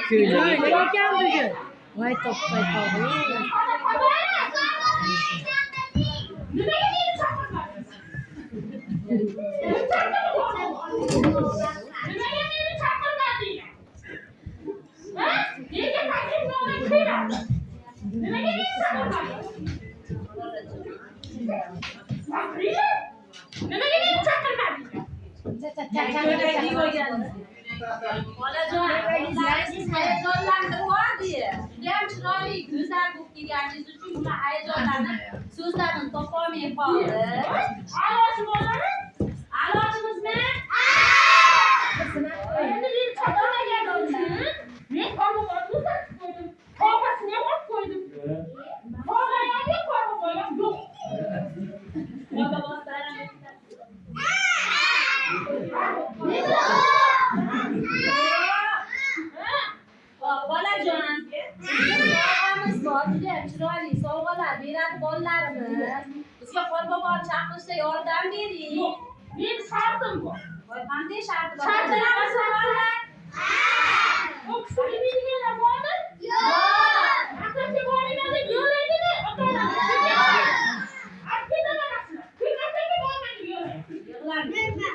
Köylü ekan bugun. Voy to'ppay qoldi. Siz hayajonlantirib diye. Judayam chiroyli, go'zal bo'lib kelganingiz uchun buni hayajonlanib so'zlarni topolmay qoldi. A'lochimizmi? Endi men chaqirmaganimni men qorboqni sotib qo'ydim. Topasini ham olib qo'ydim. Qorboqga qorboq yo'q. Bolajon, sovg'amiz bor, juda chiroyli sovg'alar beradi bolalarimiz. Bizga qorboqni chaqirishda yordam bering. Men shartim bor. Voy, qanday sharti bor? Shartlarimiz borlar. O'qishga bilganlar bormi? Yo'q. Maktabga bormayman deb yo'laydimi? Ota-onalar. Akida manasini. Maktabga bormaydi yo'laydi. Yig'lanmaydi.